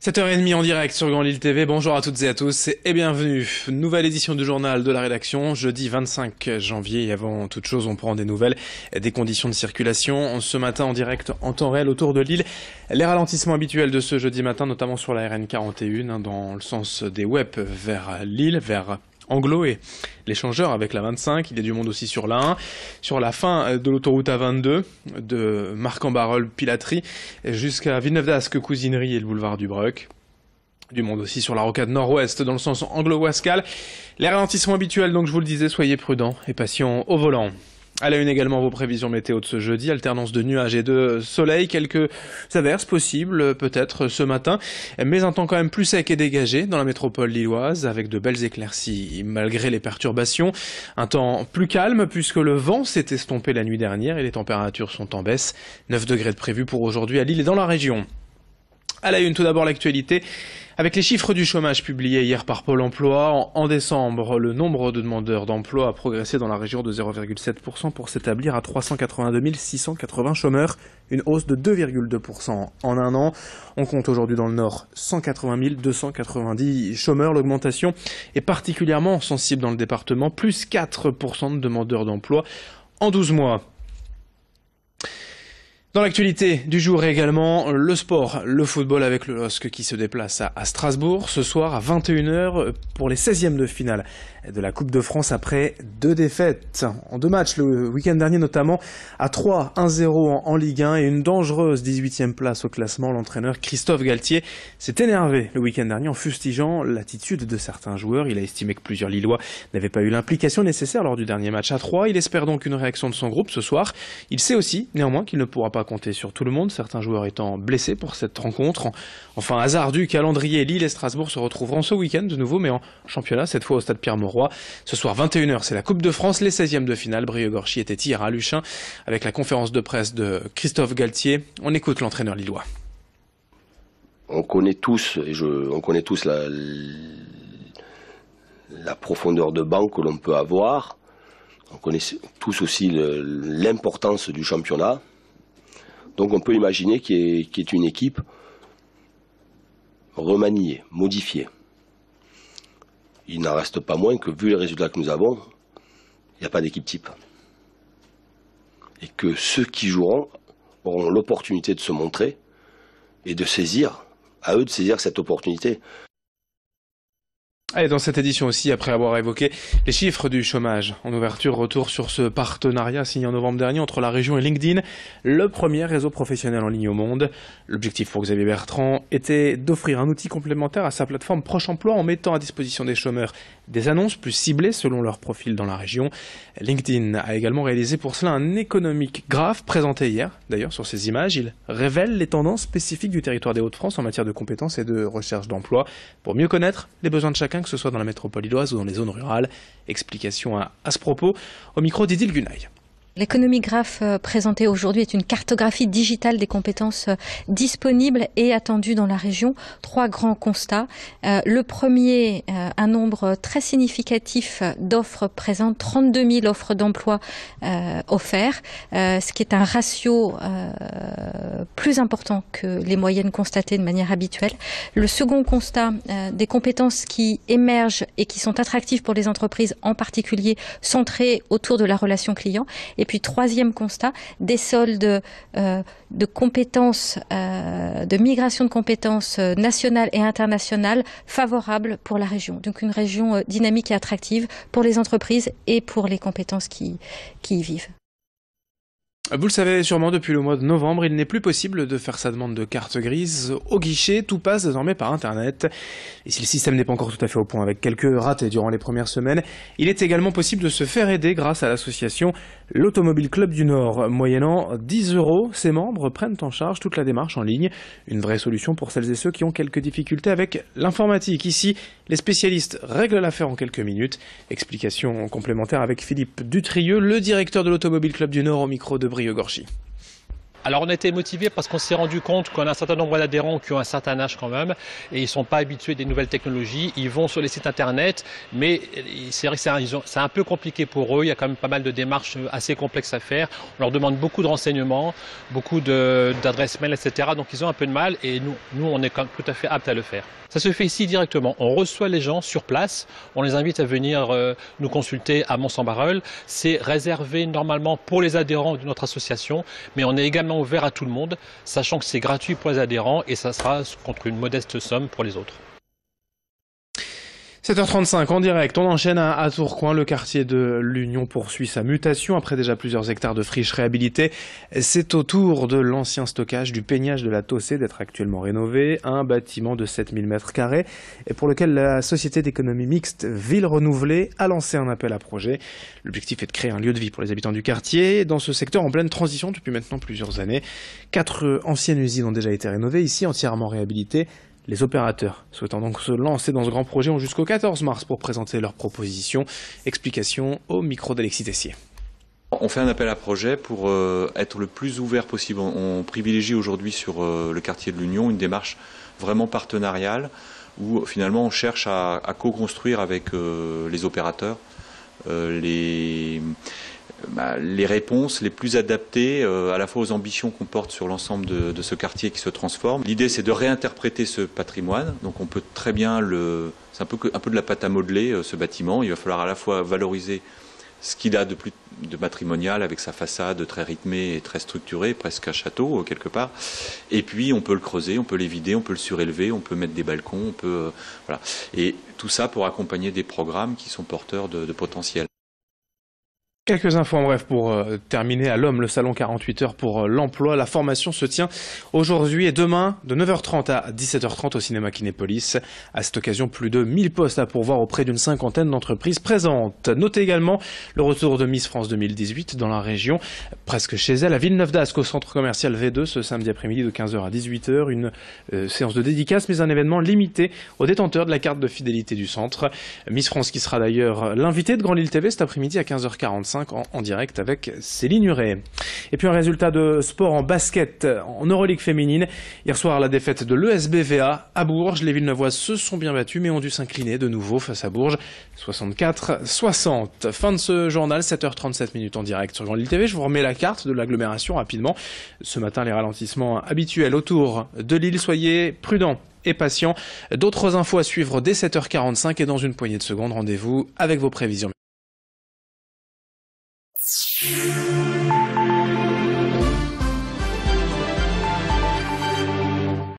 7h30 en direct sur Grand Lille TV, bonjour à toutes et à tous et bienvenue. Nouvelle édition du journal de la rédaction, jeudi 25 janvier. Et avant toute chose, on prend des nouvelles des conditions de circulation. Ce matin en direct en temps réel autour de Lille, les ralentissements habituels de ce jeudi matin, notamment sur la RN 41, dans le sens des WEP vers Lille, vers Anglo et l'échangeur avec la 25, il y a du monde aussi sur la 1, sur la fin de l'autoroute A22, de Marc-en-Barœul-Pilatry jusqu'à Villeneuve-d'Ascq, Cousinerie et le boulevard du Bruck. Du monde aussi sur la rocade nord-ouest dans le sens Anglo-Wascal. Les ralentissements habituels, donc je vous le disais, soyez prudents et patients au volant. À la une également vos prévisions météo de ce jeudi, alternance de nuages et de soleil, quelques averses possibles peut-être ce matin, mais un temps quand même plus sec et dégagé dans la métropole lilloise avec de belles éclaircies malgré les perturbations. Un temps plus calme puisque le vent s'est estompé la nuit dernière et les températures sont en baisse. 9 degrés de prévu pour aujourd'hui à Lille et dans la région. À la une, tout d'abord l'actualité. Avec les chiffres du chômage publiés hier par Pôle emploi, en décembre, le nombre de demandeurs d'emploi a progressé dans la région de 0,7% pour s'établir à 382 680 chômeurs, une hausse de 2,2% en un an. On compte aujourd'hui dans le Nord 180 290 chômeurs. L'augmentation est particulièrement sensible dans le département, plus 4% de demandeurs d'emploi en 12 mois. Dans l'actualité du jour également, le sport, le football avec le LOSC qui se déplace à Strasbourg ce soir à 21h pour les 16e de finale de la Coupe de France après 2 défaites en 2 matchs le week-end dernier, notamment à 3-1-0 en Ligue 1 et une dangereuse 18e place au classement. L'entraîneur Christophe Galtier s'est énervé le week-end dernier en fustigeant l'attitude de certains joueurs. Il a estimé que plusieurs Lillois n'avaient pas eu l'implication nécessaire lors du dernier match à 3. Il espère donc une réaction de son groupe ce soir. Il sait aussi néanmoins qu'il ne pourra pas compter sur tout le monde, certains joueurs étant blessés pour cette rencontre. Enfin, hasard du calendrier, Lille et Strasbourg se retrouveront ce week-end de nouveau, mais en championnat, cette fois au stade Pierre-Mauroy. Ce soir 21h, c'est la Coupe de France, les 16e de finale. Brieux-Gorchy était hier à Luchin avec la conférence de presse de Christophe Galtier. On écoute l'entraîneur lillois. On connaît tous, la profondeur de banc que l'on peut avoir. On connaît tous aussi l'importance du championnat. Donc on peut imaginer qu'il y ait une équipe remaniée, modifiée. Il n'en reste pas moins que, vu les résultats que nous avons, il n'y a pas d'équipe type. Et que ceux qui joueront auront l'opportunité de se montrer et de saisir, à eux de saisir cette opportunité. Et dans cette édition aussi, après avoir évoqué les chiffres du chômage en ouverture, retour sur ce partenariat signé en novembre dernier entre la région et LinkedIn, le premier réseau professionnel en ligne au monde. L'objectif pour Xavier Bertrand était d'offrir un outil complémentaire à sa plateforme Proche Emploi en mettant à disposition des chômeurs des annonces plus ciblées selon leur profil dans la région. LinkedIn a également réalisé pour cela un économique graph présenté hier. D'ailleurs, sur ces images, il révèle les tendances spécifiques du territoire des Hauts-de-France en matière de compétences et de recherche d'emploi pour mieux connaître les besoins de chacun, que ce soit dans la métropole lilloise ou dans les zones rurales. Explication à ce propos au micro d'Idil Gunaï. L'économie graph présentée aujourd'hui est une cartographie digitale des compétences disponibles et attendues dans la région. 3 grands constats. Le premier, un nombre très significatif d'offres présentes, 32 000 offres d'emploi offertes, ce qui est un ratio plus important que les moyennes constatées de manière habituelle. Le second constat, des compétences qui émergent et qui sont attractives pour les entreprises, en particulier centrées autour de la relation client. Et puis, troisième constat, des soldes de compétences, de migration de compétences nationales et internationales favorables pour la région. Donc une région dynamique et attractive pour les entreprises et pour les compétences qui y vivent. Vous le savez sûrement, depuis le mois de novembre, il n'est plus possible de faire sa demande de carte grise au guichet. Tout passe désormais par Internet. Et si le système n'est pas encore tout à fait au point avec quelques ratés durant les premières semaines, il est également possible de se faire aider grâce à l'association l'Automobile Club du Nord. Moyennant 10 €, ses membres prennent en charge toute la démarche en ligne. Une vraie solution pour celles et ceux qui ont quelques difficultés avec l'informatique. Ici, les spécialistes règlent l'affaire en quelques minutes. Explication complémentaire avec Philippe Dutrieux, le directeur de l'Automobile Club du Nord, au micro de Brieux-Gorchy. Alors on a été motivés parce qu'on s'est rendu compte qu'on a un certain nombre d'adhérents qui ont un certain âge quand même et ils ne sont pas habitués des nouvelles technologies. Ils vont sur les sites internet, mais c'est vrai que c'est un peu compliqué pour eux. Il y a quand même pas mal de démarches assez complexes à faire. On leur demande beaucoup de renseignements, beaucoup d'adresses mail, etc. Donc ils ont un peu de mal et nous on est quand même tout à fait aptes à le faire. Ça se fait ici directement. On reçoit les gens sur place. On les invite à venir nous consulter à Mons-en-Barœul. C'est réservé normalement pour les adhérents de notre association, mais on est également ouvert à tout le monde, sachant que c'est gratuit pour les adhérents et ça sera contre une modeste somme pour les autres. 7h35 en direct, on enchaîne à Tourcoing. Le quartier de l'Union poursuit sa mutation après déjà plusieurs hectares de friches réhabilitées. C'est au tour de l'ancien stockage du peignage de la Tossée d'être actuellement rénové. Un bâtiment de 7000 m² et pour lequel la société d'économie mixte Ville Renouvelée a lancé un appel à projet. L'objectif est de créer un lieu de vie pour les habitants du quartier dans ce secteur en pleine transition depuis maintenant plusieurs années. 4 anciennes usines ont déjà été rénovées, ici entièrement réhabilitées. Les opérateurs souhaitant donc se lancer dans ce grand projet ont jusqu'au 14 mars pour présenter leurs propositions. Explication au micro d'Alexis Tessier. On fait un appel à projet pour être le plus ouvert possible. On privilégie aujourd'hui sur le quartier de l'Union une démarche vraiment partenariale où finalement on cherche à co-construire avec les opérateurs les réponses les plus adaptées à la fois aux ambitions qu'on porte sur l'ensemble de ce quartier qui se transforme. L'idée c'est de réinterpréter ce patrimoine, donc on peut très bien c'est un peu de la pâte à modeler ce bâtiment. Il va falloir à la fois valoriser ce qu'il a de plus de patrimonial avec sa façade très rythmée et très structurée, presque un château quelque part. Et puis on peut le creuser, on peut les vider, on peut le surélever, on peut mettre des balcons, on peut voilà. Et tout ça pour accompagner des programmes qui sont porteurs de potentiel. Quelques infos en bref pour terminer à l'Homme, le salon 48 heures pour l'emploi. La formation se tient aujourd'hui et demain de 9h30 à 17h30 au cinéma Kinépolis. À cette occasion, plus de 1000 postes à pourvoir auprès d'une cinquantaine d'entreprises présentes. Notez également le retour de Miss France 2018 dans la région, presque chez elle, à Villeneuve-d'Ascq, au centre commercial V2, ce samedi après-midi de 15h à 18h. Une séance de dédicace, mais un événement limité aux détenteurs de la carte de fidélité du centre. Miss France qui sera d'ailleurs l'invité de Grand Lille TV cet après-midi à 15h45. En direct avec Céline Huret. Et puis un résultat de sport en basket en Euroleague féminine. Hier soir, la défaite de l'ESBVA à Bourges. Les Villeneuvoises se sont bien battues mais ont dû s'incliner de nouveau face à Bourges. 64-60. Fin de ce journal, 7h37 en direct sur Grand Lille TV. Je vous remets la carte de l'agglomération rapidement. Ce matin, les ralentissements habituels autour de Lille. Soyez prudents et patients. D'autres infos à suivre dès 7h45 et dans une poignée de secondes. Rendez-vous avec vos prévisions.